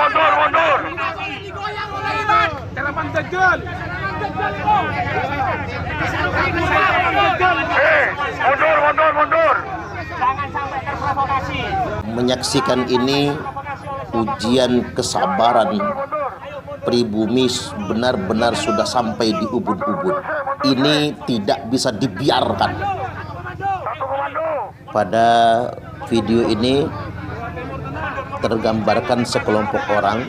mundur. Mundur. Jangan sampai terprovokasi. Menyaksikan ini ujian kesabaran pribumi benar-benar sudah sampai di ubun-ubun. Ini tidak bisa dibiarkan. Pada video ini tergambarkan sekelompok orang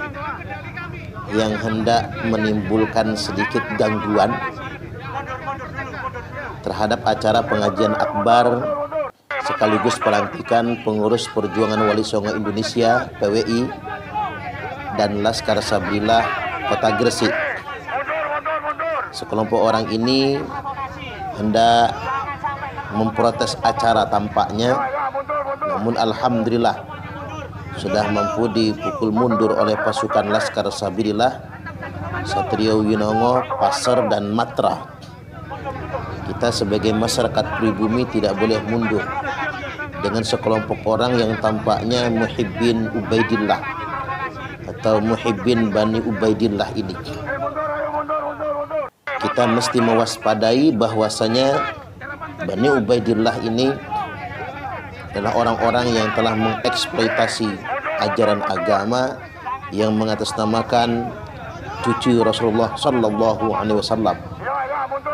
yang hendak menimbulkan sedikit gangguan terhadap acara pengajian akbar sekaligus pelantikan pengurus Perjuangan Wali Songo Indonesia (PWI) dan Laskar Sabillah Kota Gresik. Sekelompok orang ini hendak memprotes acara tampaknya, namun alhamdulillah sudah mampu dipukul mundur oleh pasukan Laskar Sabillah, Satrio Winongo, Pasar dan Matra. Kita sebagai masyarakat pribumi tidak boleh mundur dengan sekelompok orang yang tampaknya muhibbin Ubaidillah atau muhibbin Bani Ubaidillah ini. Kita mesti mewaspadai bahwasanya Bani Ubaidillah ini adalah orang-orang yang telah mengeksploitasi ajaran agama yang mengatasnamakan cucu Rasulullah Sallallahu Alaihi Wasallam.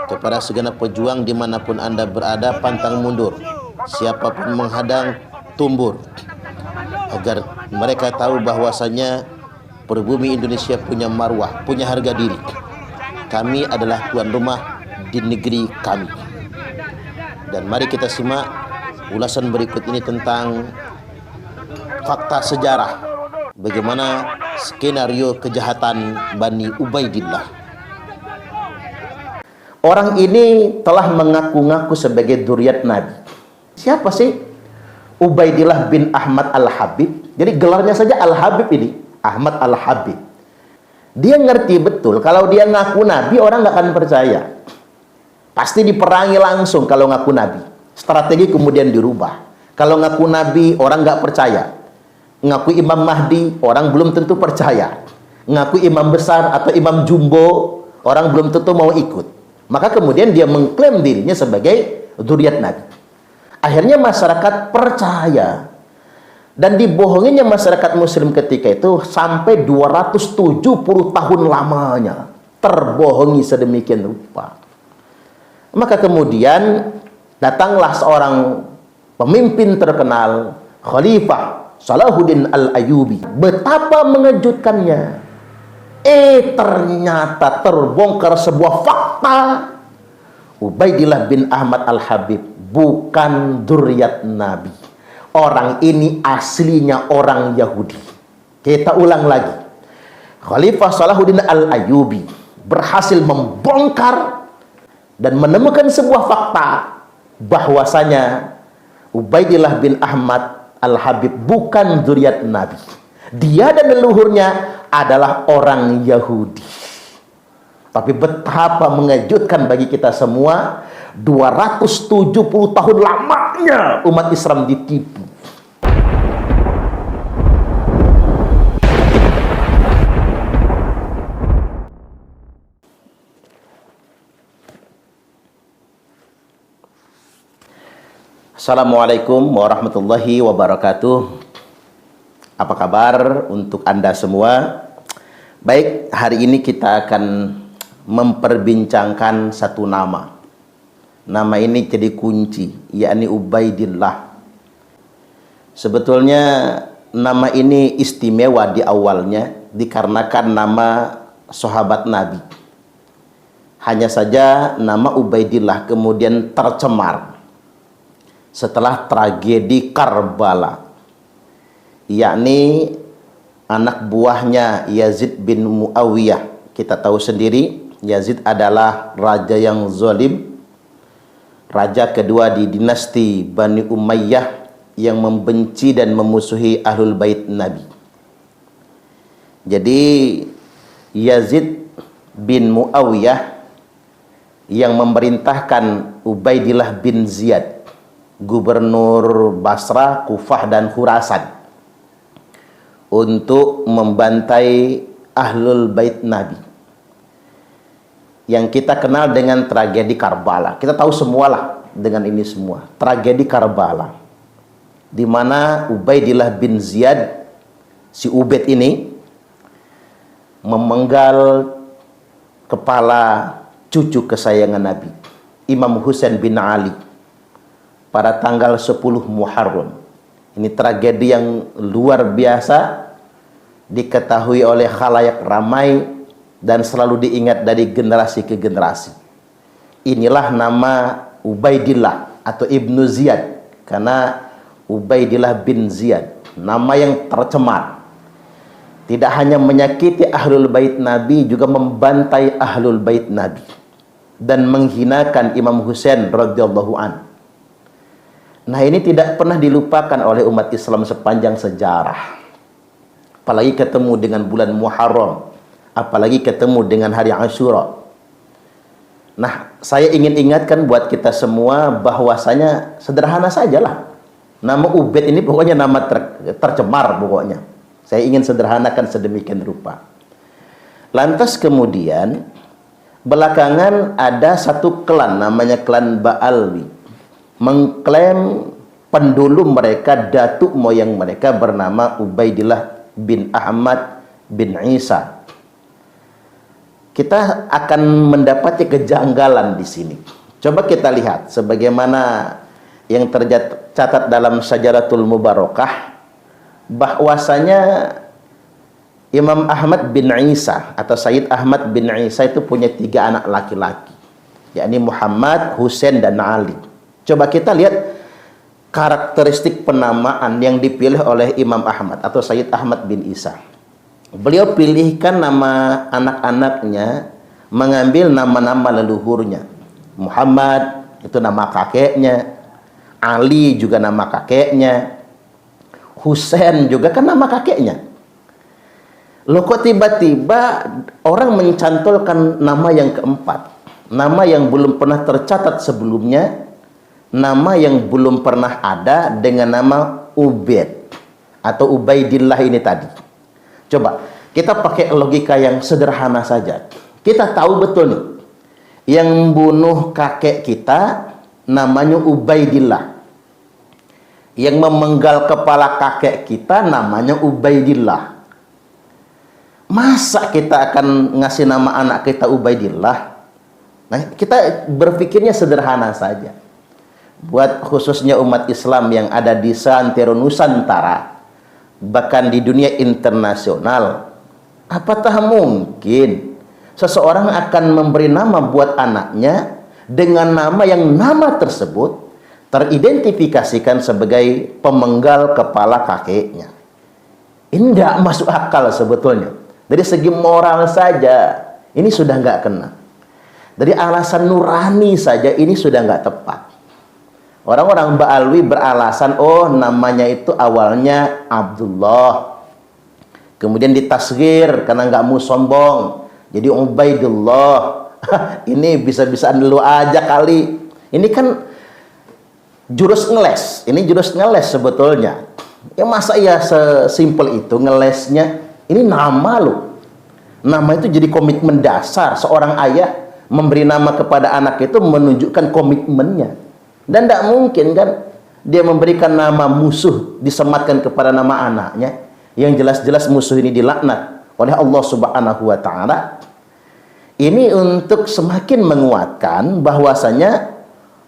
Kepada segenap pejuang dimanapun Anda berada, pantang mundur. Siapapun menghadang, tumbur. Agar mereka tahu bahwasanya pribumi Indonesia punya marwah, punya harga diri. Kami adalah tuan rumah di negeri kami. Dan mari kita simak ulasan berikut ini tentang fakta sejarah bagaimana skenario kejahatan Bani Ubaidillah. Orang ini telah mengaku-ngaku sebagai dzurriyyat Nabi. Siapa sih Ubaidillah bin Ahmad Al-Habib? Jadi gelarnya saja Al-Habib ini, Ahmad Al-Habib. Dia ngerti betul kalau dia ngaku Nabi orang nggak akan percaya. Pasti diperangi langsung kalau ngaku Nabi. Strategi kemudian dirubah. Kalau ngaku Nabi orang nggak percaya. Ngaku Imam Mahdi orang belum tentu percaya. Ngaku imam besar atau imam jumbo orang belum tentu mau ikut. Maka kemudian dia mengklaim dirinya sebagai dzurriyyat Nabi. Akhirnya masyarakat percaya. Dan dibohonginya masyarakat muslim ketika itu sampai 270 tahun lamanya. Terbohongi sedemikian rupa. Maka kemudian datanglah seorang pemimpin terkenal, Khalifah Salahuddin Al-Ayyubi. Betapa mengejutkannya. Ternyata terbongkar sebuah fakta. Ubaidillah bin Ahmad Al-Habib bukan dzurriyyat Nabi. Orang ini aslinya orang Yahudi. Kita ulang lagi. Khalifah Salahuddin Al-Ayyubi berhasil membongkar dan menemukan sebuah fakta bahwasanya Ubaidillah bin Ahmad Al-Habib bukan dzurriyyat Nabi. Dia dan leluhurnya adalah orang Yahudi. Tapi betapa mengejutkan bagi kita semua, 270 tahun lamanya umat Islam ditipu. Assalamualaikum warahmatullahi wabarakatuh. Apa kabar untuk Anda semua? Baik, hari ini kita akan memperbincangkan satu nama. Nama ini jadi kunci, yakni Ubaidillah. Sebetulnya nama ini istimewa di awalnya dikarenakan nama sahabat Nabi. Hanya saja nama Ubaidillah kemudian tercemar setelah tragedi Karbala, yakni anak buahnya Yazid bin Muawiyah. Kita tahu sendiri Yazid adalah raja yang zalim, raja kedua di dinasti Bani Umayyah yang membenci dan memusuhi Ahlul Bait Nabi. Jadi Yazid bin Muawiyah yang memerintahkan Ubaidillah bin Ziyad, gubernur Basra, Kufah dan Khurasan, untuk membantai Ahlul Bait Nabi yang kita kenal dengan tragedi Karbala. Kita tahu semualah dengan ini semua. Tragedi Karbala, di mana Ubaidillah bin Ziyad, si Ubaid ini, memenggal kepala cucu kesayangan Nabi, Imam Husain bin Ali, pada tanggal 10 Muharram. Ini tragedi yang luar biasa, diketahui oleh khalayak ramai dan selalu diingat dari generasi ke generasi. Inilah nama Ubaidillah atau Ibnu Ziyad, karena Ubaidillah bin Ziyad, nama yang tercemar. Tidak hanya menyakiti Ahlul Bait Nabi, juga membantai Ahlul Bait Nabi dan menghinakan Imam Husain radhiyallahu an. Nah, ini tidak pernah dilupakan oleh umat Islam sepanjang sejarah. Apalagi ketemu dengan bulan Muharram, apalagi ketemu dengan hari Asyura. Nah, saya ingin ingatkan buat kita semua bahwasanya sederhana sajalah. Nama Ubaid ini pokoknya nama tercemar pokoknya. Saya ingin sederhanakan sedemikian rupa. Lantas kemudian belakangan ada satu klan namanya klan Ba'alwi, mengklaim pendulu mereka, datuk moyang mereka bernama Ubaidillah bin Ahmad bin Isa. Kita akan mendapati kejanggalan di sini. Coba kita lihat sebagaimana yang tercatat dalam Syajaratul Mubarakah, bahwasanya Imam Ahmad bin Isa atau Sayyid Ahmad bin Isa itu punya 3 anak laki-laki, yakni Muhammad, Husain, dan Ali. Coba kita lihat karakteristik penamaan yang dipilih oleh Imam Ahmad atau Sayyid Ahmad bin Isa. Beliau pilihkan nama anak-anaknya mengambil nama-nama leluhurnya. Muhammad itu nama kakeknya, Ali juga nama kakeknya, Husain juga kan nama kakeknya. Loh, kok tiba-tiba orang mencantolkan nama yang keempat, nama yang belum pernah tercatat sebelumnya, nama yang belum pernah ada dengan nama Ubaid atau Ubaidillah ini tadi. Coba kita pakai logika yang sederhana saja. Kita tahu betul nih, yang bunuh kakek kita namanya Ubaidillah, yang memenggal kepala kakek kita namanya Ubaidillah. Masa kita akan ngasih nama anak kita Ubaidillah? Nah, kita berpikirnya sederhana saja. Buat khususnya umat Islam yang ada di seantero Nusantara, bahkan di dunia internasional, apakah mungkin seseorang akan memberi nama buat anaknya dengan nama yang nama tersebut teridentifikasikan sebagai pemenggal kepala kakeknya? Ini tidak masuk akal sebetulnya. Dari segi moral saja ini sudah nggak kena. Dari alasan nurani saja ini sudah nggak tepat. Orang-orang Ba'alwi beralasan, oh namanya itu awalnya Abdullah, kemudian ditasghir karena nggak mau sombong jadi Ubaidullah. Ini bisa-bisaan lu aja kali. Ini kan jurus ngeles. Ini jurus ngeles sebetulnya. Ya masa ya sesimpel itu ngelesnya? Ini nama loh. Nama itu jadi komitmen dasar. Seorang ayah memberi nama kepada anak itu menunjukkan komitmennya. Dan tidak mungkin kan dia memberikan nama musuh disematkan kepada nama anaknya, yang jelas-jelas musuh ini dilaknat oleh Allah Subhanahu wa taala. Ini untuk semakin menguatkan bahwasanya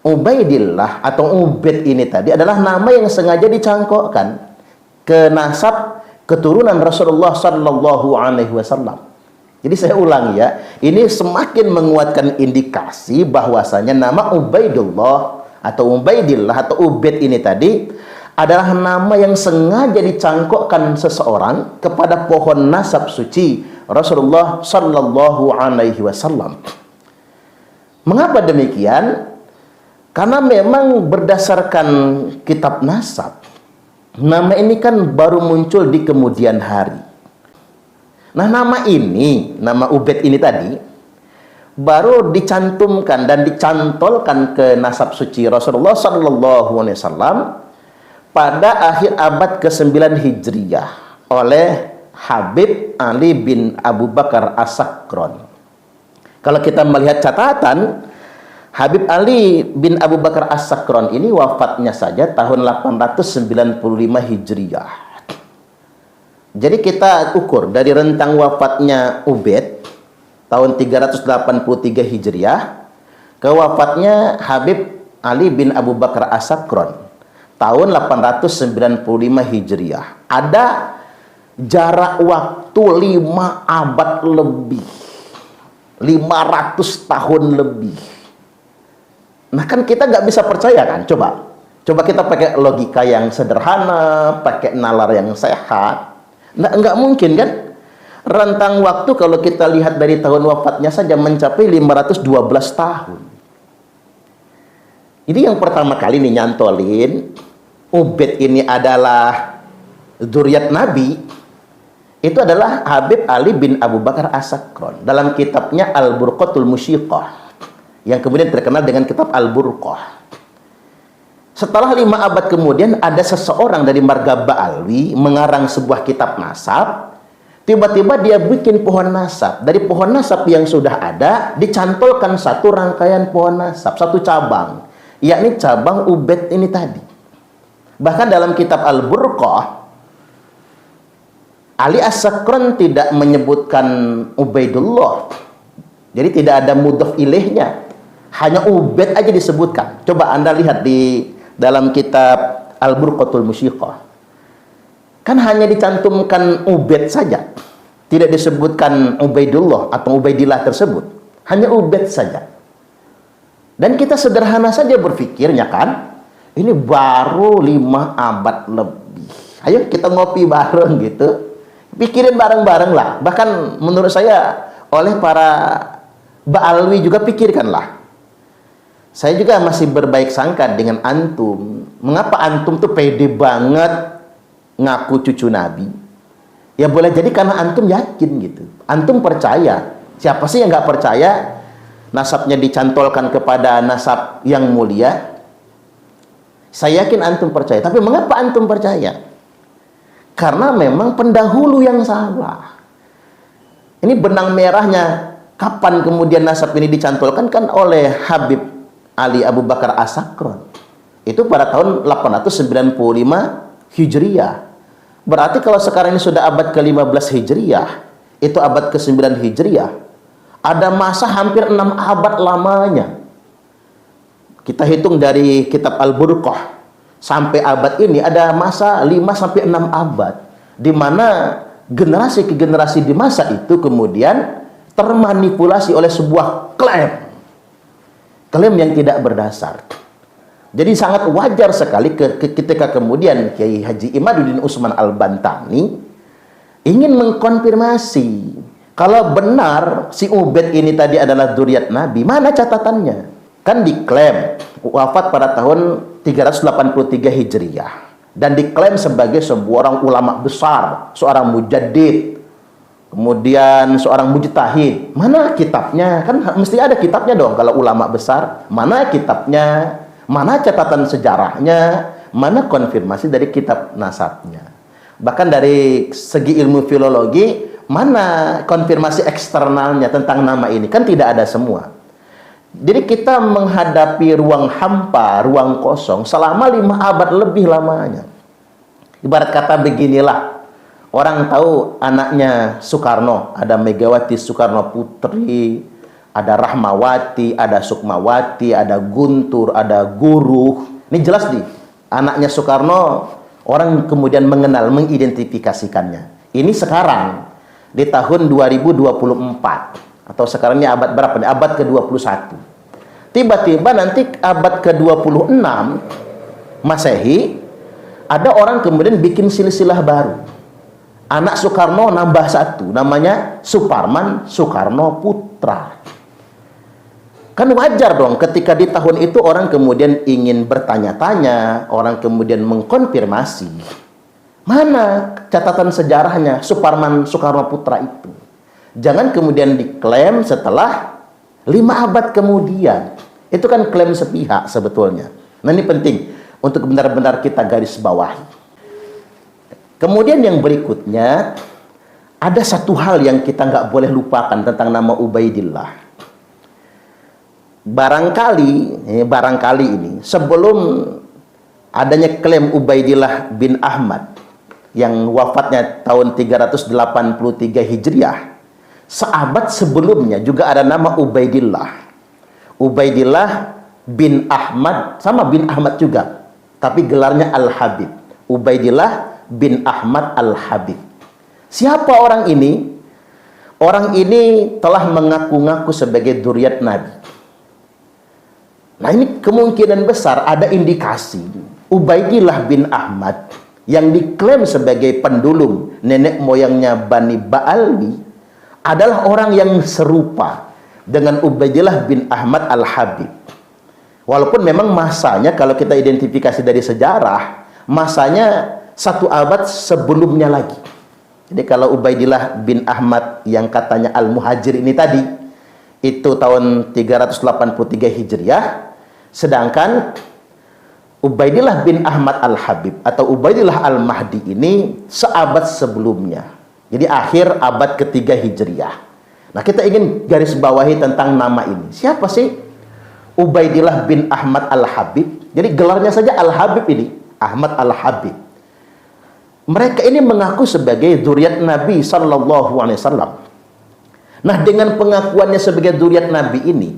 Ubaidillah atau Ubaid ini tadi adalah nama yang sengaja dicangkokkan ke nasab keturunan Rasulullah sallallahu alaihi wasallam. Jadi saya ulangi ya, ini semakin menguatkan indikasi bahwasanya nama Ubaidullah atau Ubaidillah atau Ubaid ini tadi adalah nama yang sengaja dicangkokkan seseorang kepada pohon nasab suci Rasulullah sallallahu alaihi wasallam. Mengapa demikian? Karena memang berdasarkan kitab nasab, nama ini kan baru muncul di kemudian hari. Nah, nama ini, nama Ubaid ini tadi baru dicantumkan dan dicantolkan ke nasab suci Rasulullah sallallahu alaihi wasallam pada akhir abad ke-9 Hijriyah. oleh Habib Ali bin Abu Bakar As-Sakron. Kalau kita melihat catatan, Habib Ali bin Abu Bakar As-Sakron ini wafatnya saja tahun 895 Hijriah. Jadi kita ukur dari rentang wafatnya Ubaid tahun 383 Hijriah ke wafatnya Habib Ali bin Abu Bakar As-Sakron tahun 895 Hijriah. Ada jarak waktu 5 abad lebih. 500 tahun lebih. Nah kan kita nggak bisa percaya kan? Coba kita pakai logika yang sederhana, pakai nalar yang sehat. Nggak mungkin kan? Rentang waktu kalau kita lihat dari tahun wafatnya saja mencapai 512 tahun. Ini yang pertama kali nih nyantolin Ubaid ini adalah dzurriyyat Nabi. Itu adalah Habib Ali bin Abu Bakar As-Sakron dalam kitabnya Al-Burqatul Musyiqah yang kemudian terkenal dengan kitab Al-Burqah. Setelah 5 abad kemudian ada seseorang dari marga Ba'alwi mengarang sebuah kitab nasab. Tiba-tiba dia bikin pohon nasab. Dari pohon nasab yang sudah ada dicantolkan satu rangkaian pohon nasab, satu cabang, yakni cabang Ubaid ini tadi. Bahkan dalam kitab Al-Burqah Ali As-Sakron tidak menyebutkan Ubaidullah. Jadi tidak ada mudhof ilaihnya. Hanya Ubaid aja disebutkan. Coba Anda lihat di dalam kitab Al-Burqatul Musyiqah. Kan hanya dicantumkan Ubaid saja. Tidak disebutkan Ubaidullah atau Ubaidillah tersebut. Hanya Ubaid saja. Dan kita sederhana saja berpikirnya kan. Ini baru 5 abad lebih. Ayo kita ngopi bareng gitu. Pikirin bareng-bareng lah. Bahkan menurut saya oleh para Ba'alwi juga pikirkanlah. Saya juga masih berbaik sangka dengan antum. Mengapa antum tuh pede banget ngaku cucu Nabi? Ya boleh jadi karena antum yakin gitu. Antum percaya. Siapa sih yang nggak percaya nasabnya dicantolkan kepada nasab yang mulia? Saya yakin antum percaya. Tapi mengapa antum percaya? Karena memang pendahulu yang salah. Ini benang merahnya. Kapan kemudian nasab ini dicantolkan? Kan oleh Habib Ali Abu Bakar As-Sakron. Itu pada tahun 895 Hijriah. Berarti kalau sekarang ini sudah abad ke-15 Hijriah, itu abad ke-9 Hijriah, ada masa hampir 6 abad lamanya. Kita hitung dari kitab Al-Burqah sampai abad ini ada masa 5 sampai 6 abad di mana generasi ke generasi di masa itu kemudian termanipulasi oleh sebuah klaim yang tidak berdasar. Jadi sangat wajar sekali ketika kemudian Kiai Haji Imaduddin Utsman Al-Bantani ingin mengkonfirmasi kalau benar si Ubaid ini tadi adalah dzurriyyat Nabi, mana catatannya? Kan diklaim wafat pada tahun 383 Hijriah dan diklaim sebagai seorang ulama besar, seorang mujaddid, kemudian seorang mujtahid. Mana kitabnya? Kan mesti ada kitabnya dong kalau ulama besar. Mana kitabnya? Mana catatan sejarahnya? Mana konfirmasi dari kitab nasabnya? Bahkan dari segi ilmu filologi, mana konfirmasi eksternalnya tentang nama ini? Kan tidak ada semua. Jadi kita menghadapi ruang hampa, ruang kosong selama 5 abad lebih lamanya. Ibarat kata beginilah, orang tahu anaknya Soekarno, ada Megawati Soekarno Putri, ada Rahmawati, ada Sukmawati, ada Guntur, ada Guru. Ini jelas nih, anaknya Soekarno, orang kemudian mengenal, mengidentifikasikannya. Ini sekarang, di tahun 2024. Atau sekarang ini abad berapa nih? Abad ke-21. Tiba-tiba nanti abad ke-26 Masehi, ada orang kemudian bikin silsilah baru. Anak Soekarno nambah satu, namanya Suparman Soekarno Putra. Kan wajar dong ketika di tahun itu orang kemudian ingin bertanya-tanya, orang kemudian mengkonfirmasi. Mana catatan sejarahnya Suparman Soekarno Putra itu? Jangan kemudian diklaim setelah 5 abad kemudian. Itu kan klaim sepihak sebetulnya. Nah ini penting untuk benar-benar kita garis bawahi. Kemudian yang berikutnya, ada satu hal yang kita nggak boleh lupakan tentang nama Ubaidillah. Barangkali ini sebelum adanya klaim Ubaidillah bin Ahmad yang wafatnya tahun 383 Hijriah, seabad sebelumnya juga ada nama Ubaidillah. Ubaidillah bin Ahmad, sama bin Ahmad juga, tapi gelarnya Al-Habib. Ubaidillah bin Ahmad Al-Habib. Siapa orang ini? Orang ini telah mengaku-ngaku sebagai dzurriyyat Nabi. Nah, ini kemungkinan besar ada indikasi Ubaidillah bin Ahmad yang diklaim sebagai pendulum nenek moyangnya Bani Ba'alwi adalah orang yang serupa dengan Ubaidillah bin Ahmad Al-Habib. Walaupun memang masanya, kalau kita identifikasi dari sejarah, masanya 1 abad sebelumnya lagi. Jadi kalau Ubaidillah bin Ahmad yang katanya Al-Muhajir ini tadi, itu tahun 383 Hijriah, sedangkan Ubaidillah bin Ahmad Al-Habib atau Ubaidillah Al-Mahdi ini seabad sebelumnya. Jadi akhir abad ketiga Hijriah. Nah, kita ingin garis bawahi tentang nama ini. Siapa sih Ubaidillah bin Ahmad Al-Habib? Jadi gelarnya saja Al-Habib ini, Ahmad Al-Habib. Mereka ini mengaku sebagai dzurriyyat Nabi sallallahu alaihi wasallam. Nah, dengan pengakuannya sebagai dzurriyyat Nabi ini,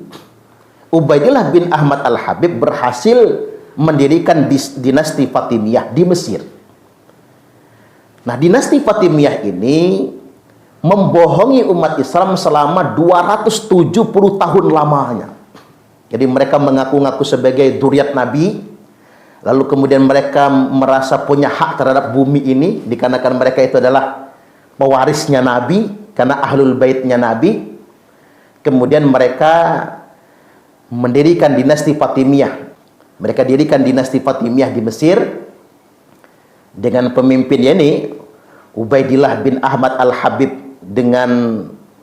Ubaidillah bin Ahmad Al-Habib berhasil mendirikan dinasti Fatimiyah di Mesir. Nah, dinasti Fatimiyah ini membohongi umat Islam selama 270 tahun lamanya. Jadi mereka mengaku-ngaku sebagai dzurriyyat Nabi, lalu kemudian mereka merasa punya hak terhadap bumi ini dikarenakan mereka itu adalah pewarisnya Nabi, karena ahlul baitnya Nabi. Kemudian mereka mendirikan dinasti Fatimiyah. Mereka dirikan dinasti Fatimiyah di Mesir dengan pemimpinnya ini Ubaidillah bin Ahmad Al-Habib dengan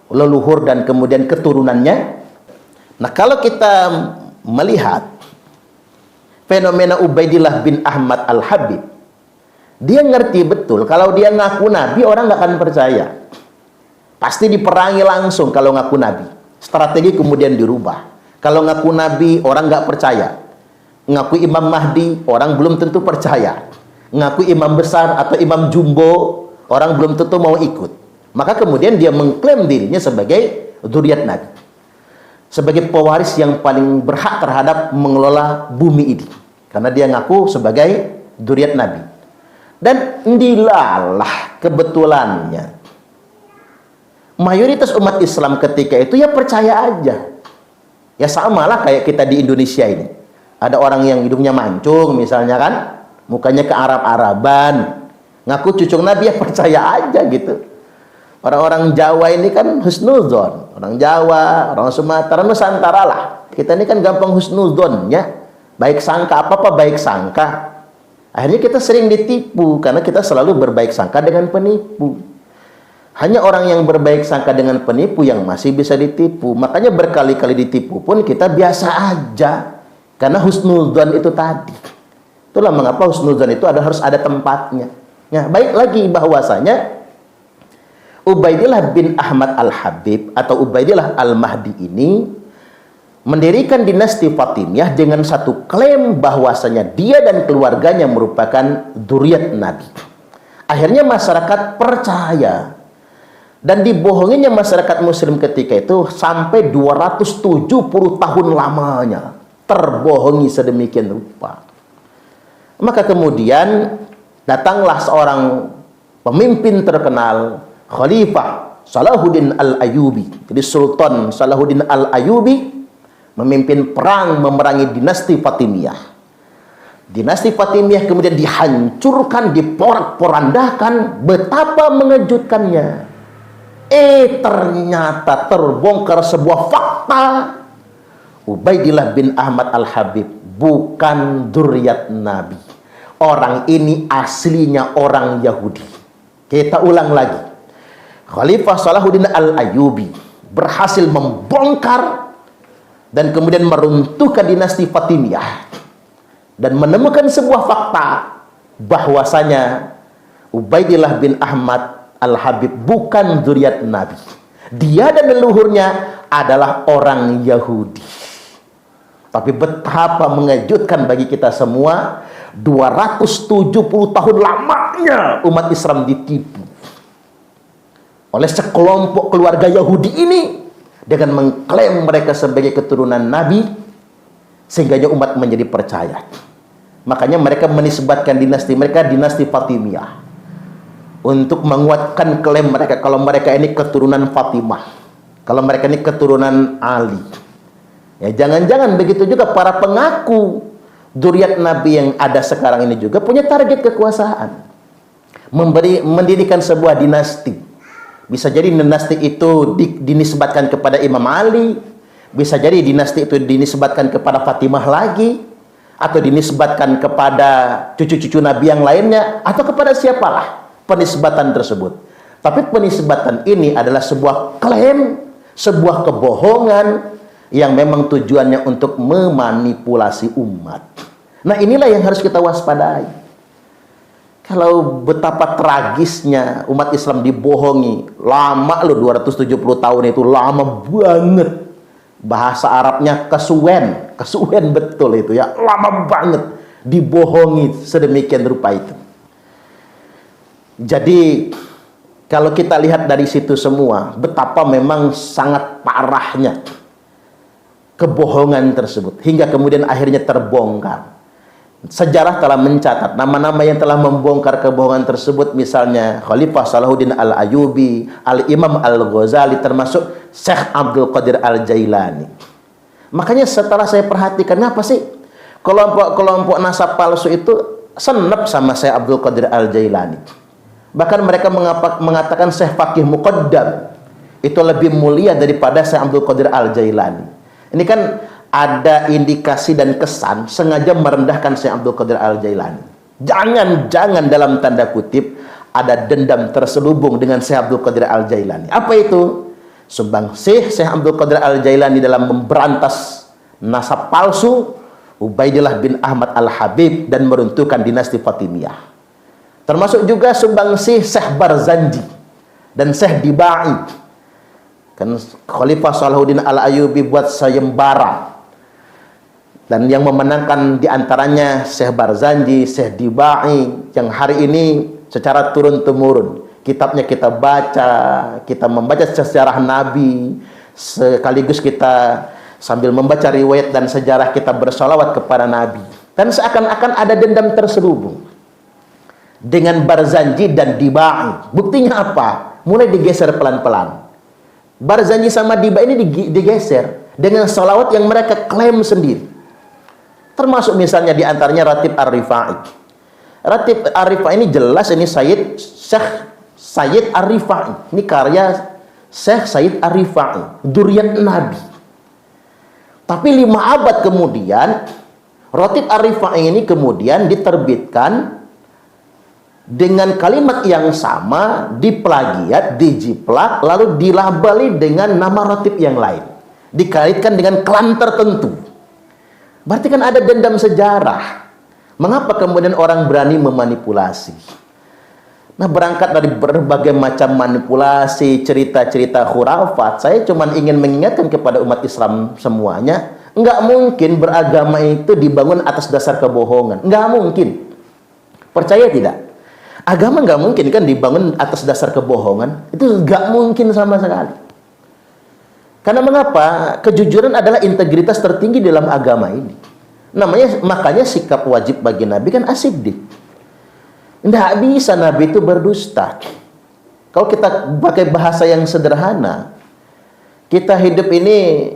leluhur dan kemudian keturunannya. Nah, kalau kita melihat fenomena Ubaidillah bin Ahmad Al-Habib, dia ngerti betul kalau dia ngaku Nabi orang nggak akan percaya. Pasti diperangi langsung kalau ngaku Nabi. Strategi kemudian dirubah. Kalau ngaku Nabi orang nggak percaya. Ngaku Imam Mahdi orang belum tentu percaya. Ngaku imam besar atau imam jumbo orang belum tentu mau ikut. Maka kemudian dia mengklaim dirinya sebagai dzurriyyat Nabi, sebagai pewaris yang paling berhak terhadap mengelola bumi ini, karena dia ngaku sebagai dzurriyyat Nabi. Dan ndilalah kebetulannya mayoritas umat Islam ketika itu ya percaya aja. Ya samalah kayak kita di Indonesia ini. Ada orang yang hidungnya mancung misalnya kan, mukanya ke Arab-Araban, ngaku cucu Nabi, ya percaya aja gitu. Orang-orang Jawa ini kan husnuzon, orang Jawa, orang Sumatera, Nusantara lah. Kita ini kan gampang husnuzon ya, baik sangka, apa-apa baik sangka. Akhirnya kita sering ditipu karena kita selalu berbaik sangka dengan penipu. Hanya orang yang berbaik sangka dengan penipu yang masih bisa ditipu. Makanya berkali-kali ditipu pun kita biasa aja, karena husnuzon itu tadi. Itulah mengapa husnuzon itu harus ada tempatnya. Nah, baik lagi bahwasanya Ubaidillah bin Ahmad Al-Habib atau Ubaidillah Al-Mahdi ini mendirikan dinasti Fatimiyah dengan satu klaim bahwasanya dia dan keluarganya merupakan dzurriyyat Nabi. Akhirnya masyarakat percaya, dan dibohonginya masyarakat muslim ketika itu sampai 270 tahun lamanya, terbohongi sedemikian rupa. Maka kemudian datanglah seorang pemimpin terkenal, Khalifah Salahuddin Al-Ayyubi. Jadi Sultan Salahuddin Al-Ayyubi memimpin perang memerangi dinasti Fatimiyah. Dinasti Fatimiyah kemudian dihancurkan, diporak-porandakan. Betapa mengejutkannya. Ternyata terbongkar sebuah fakta. Ubaidillah bin Ahmad Al-Habib bukan dzurriyyat Nabi. Orang ini aslinya orang Yahudi. Kita ulang lagi. Khalifah Salahuddin Al-Ayyubi berhasil membongkar dan kemudian meruntuhkan dinasti Fatimiyah dan menemukan sebuah fakta bahwasanya Ubaidillah bin Ahmad Al-Habib bukan zuriat Nabi. Dia dan leluhurnya adalah orang Yahudi. Tapi betapa mengejutkan bagi kita semua, 270 tahun lamanya umat Islam ditipu oleh sekelompok keluarga Yahudi ini dengan mengklaim mereka sebagai keturunan Nabi, sehingga umat menjadi percaya. Makanya mereka menisbatkan dinasti mereka dinasti Fatimiyah untuk menguatkan klaim mereka kalau mereka ini keturunan Fatimah, kalau mereka ini keturunan Ali. Ya, jangan-jangan begitu juga para pengaku zuriat Nabi yang ada sekarang ini juga punya target kekuasaan, mendirikan sebuah dinasti. Bisa jadi dinasti itu dinisbatkan kepada Imam Ali, bisa jadi dinasti itu dinisbatkan kepada Fatimah lagi, atau dinisbatkan kepada cucu-cucu Nabi yang lainnya, atau kepada siapalah penisbatan tersebut. Tapi penisbatan ini adalah sebuah klaim, sebuah kebohongan yang memang tujuannya untuk memanipulasi umat. Nah, inilah yang harus kita waspadai. Kalau betapa tragisnya umat Islam dibohongi, lama loh, 270 tahun itu lama banget. Bahasa Arabnya kesuwen betul itu ya, lama banget dibohongi sedemikian rupa itu. Jadi kalau kita lihat dari situ semua, betapa memang sangat parahnya kebohongan tersebut, hingga kemudian akhirnya terbongkar. Sejarah telah mencatat nama-nama yang telah membongkar kebohongan tersebut, misalnya Khalifah Salahuddin Al-Ayyubi, Al-Imam Al-Ghazali, termasuk Syekh Abdul Qadir Al-Jailani. Makanya setelah saya perhatikan, apa sih kelompok-kelompok nasab palsu itu senep sama Syekh Abdul Qadir Al-Jailani. Bahkan mereka mengatakan Syekh Faqih Muqaddam itu lebih mulia daripada Syekh Abdul Qadir Al-Jailani. Ini kan ada indikasi dan kesan sengaja merendahkan Syekh Abdul Qadir Al-Jailani. Jangan-jangan dalam tanda kutip ada dendam terselubung dengan Syekh Abdul Qadir Al-Jailani. Apa itu? Sumbangsih Syekh Abdul Qadir Al-Jailani dalam memberantas nasab palsu Ubaidillah bin Ahmad Al-Habib dan meruntuhkan dinasti Fatimiyah. Termasuk juga sumbangsih Syekh Barzanji dan Syekh Dibai. Kan Khalifah Salahuddin Al-Ayyubi buat sayembara, dan yang memenangkan diantaranya Syekh Barzanji, Syekh Dibai, yang hari ini secara turun-temurun kitabnya kita baca, kita membaca sejarah Nabi, sekaligus kita sambil membaca riwayat dan sejarah kita bersolawat kepada Nabi. Dan seakan-akan ada dendam terselubung dengan Barzanji dan Dibai. Buktinya apa? Mulai digeser pelan-pelan. Barzanji sama Dibai ini digeser dengan solawat yang mereka klaim sendiri. Termasuk misalnya diantaranya Ratib Ar-Rifai. Ratib Ar-Rifai ini jelas ini Syekh Sayyid Ar-Rifai. Ini karya Syekh Sayyid Ar-Rifai, dzurriyyat Nabi. Tapi 5 abad kemudian Ratib Ar-Rifai ini kemudian diterbitkan dengan kalimat yang sama, diplagiat, dijiplak, lalu dilabeli dengan nama ratib yang lain, dikaitkan dengan klan tertentu. Berarti kan ada dendam sejarah. Mengapa kemudian orang berani memanipulasi? Nah, berangkat dari berbagai macam manipulasi, cerita-cerita khurafat, saya cuma ingin mengingatkan kepada umat Islam semuanya, nggak mungkin beragama itu dibangun atas dasar kebohongan. Nggak mungkin. Percaya tidak? Agama nggak mungkin kan dibangun atas dasar kebohongan. Itu nggak mungkin sama sekali. Karena mengapa? Kejujuran adalah integritas tertinggi dalam agama ini. Makanya sikap wajib bagi Nabi kan as-siddiq. Nggak bisa Nabi itu berdusta. Kalau kita pakai bahasa yang sederhana, kita hidup ini,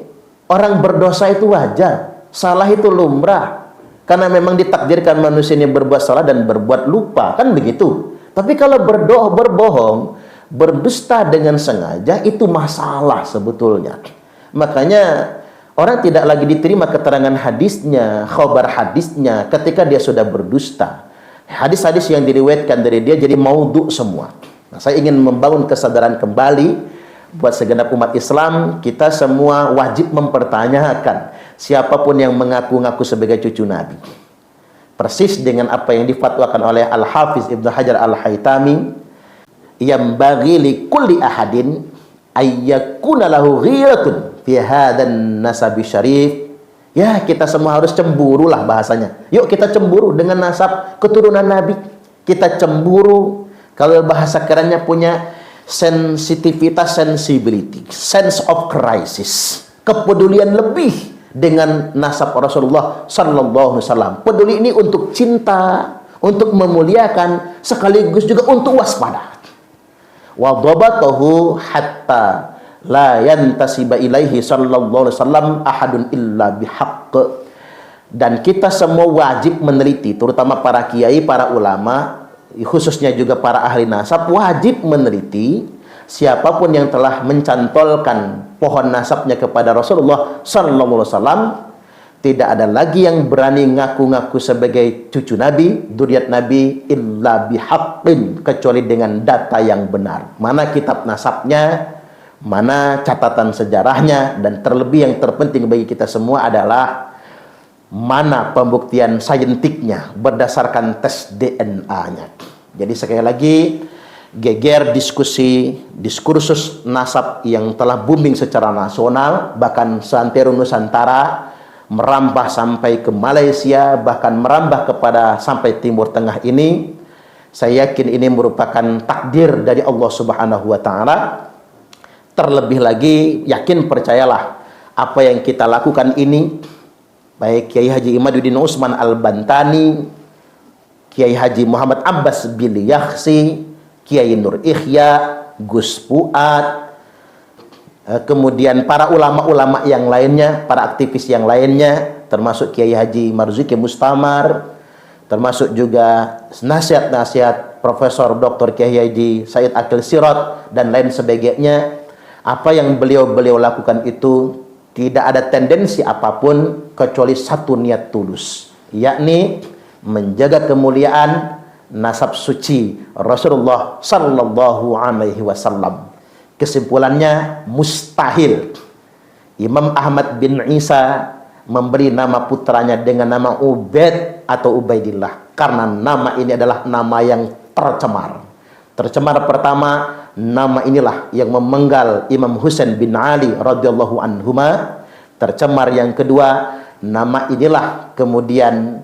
orang berdosa itu wajar, salah itu lumrah. Karena memang ditakdirkan manusia ini berbuat salah dan berbuat lupa, kan begitu. Tapi kalau berbohong, berdusta dengan sengaja, itu masalah sebetulnya. Makanya orang tidak lagi diterima keterangan hadisnya, khabar hadisnya, ketika dia sudah berdusta. Hadis-hadis yang diriwayatkan dari dia jadi maudhu semua. Nah, saya ingin membangun kesadaran kembali buat segenap umat Islam. Kita semua wajib mempertanyakan siapapun yang mengaku-ngaku sebagai cucu Nabi. persis dengan apa yang difatwakan oleh Al-Hafiz Ibnu Hajar Al-Haytami, yang bagi li kulli ahadin ayyakuna lahu ghiratun fi hadan nasabi syarif. Ya, kita semua harus cemburu lah bahasanya. Yuk kita cemburu dengan nasab keturunan Nabi. Kita cemburu, kalau bahasa kerennya punya sensitivitas, sensibility, sense of crisis, kepedulian lebih dengan nasab Rasulullah sallallahu alaihi wasallam. Peduli ini untuk cinta, untuk memuliakan, sekaligus juga untuk waspada. Wa dhabatahu hatta la yantasiba ilaihi sallallahu alaihi wasallam ahadun illa bihaqq. Dan kita semua wajib meneliti, terutama para kiai, para ulama, khususnya juga para ahli nasab, wajib meneliti siapapun yang telah mencantolkan pohon nasabnya kepada Rasulullah sallallahu alaihi wasallam. Tidak ada lagi yang berani ngaku-ngaku sebagai cucu Nabi, dzurriyyat Nabi, illa bihaqqin, kecuali dengan data yang benar. Mana kitab nasabnya, mana catatan sejarahnya, dan terlebih yang terpenting bagi kita semua adalah mana pembuktian saintiknya berdasarkan tes DNA-nya. Jadi sekali lagi, geger diskursus nasab yang telah booming secara nasional, bahkan seantero Nusantara, merambah sampai ke Malaysia, bahkan merambah kepada sampai Timur Tengah ini. Saya yakin ini merupakan takdir dari Allah Subhanahu wa taala. Terlebih lagi, yakin percayalah, apa yang kita lakukan ini, baik Kiai Haji Imaduddin Utsman Al-Bantani, Kiai Haji Muhammad Abbas bin Yakhsi, Kiai Nur Ikhya, Gus Fuad, kemudian para ulama-ulama yang lainnya, para aktivis yang lainnya, termasuk Kiai Haji Marzuki Mustamar, termasuk juga nasihat-nasihat Profesor Dr. Kiai Haji Said Akil Sirot, dan lain sebagainya. Apa yang beliau lakukan itu tidak ada tendensi apapun kecuali satu niat tulus, yakni menjaga kemuliaan nasab suci Rasulullah sallallahu alaihi wasallam. Kesimpulannya, mustahil Imam Ahmad bin Isa memberi nama putranya dengan nama Ubaid atau Ubaidillah, karena nama ini adalah nama yang tercemar. Tercemar pertama, nama inilah yang memenggal Imam Husain bin Ali radhiyallahu anhuma. Tercemar yang kedua, nama inilah kemudian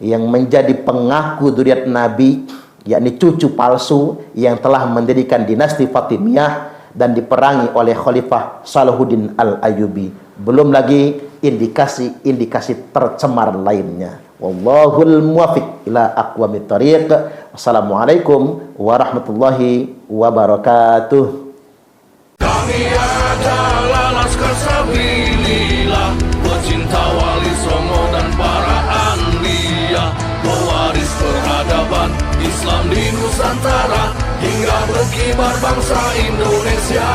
yang menjadi pengaku dzurriyyat Nabi, yakni cucu palsu yang telah mendirikan dinasti Fatimiyah dan diperangi oleh Khalifah Salahuddin Al-Ayyubi. Belum lagi indikasi-indikasi tercemar lainnya. Wallahul muwaffiq ila aqwamit thariq. Wassalamualaikum warahmatullahi wabarakatuh. Kami adalah Laskar Sabilillah, pecinta Wali Songo dan para anbiya, pewaris peradaban Islam di Nusantara hingga berkibar bangsa Indonesia.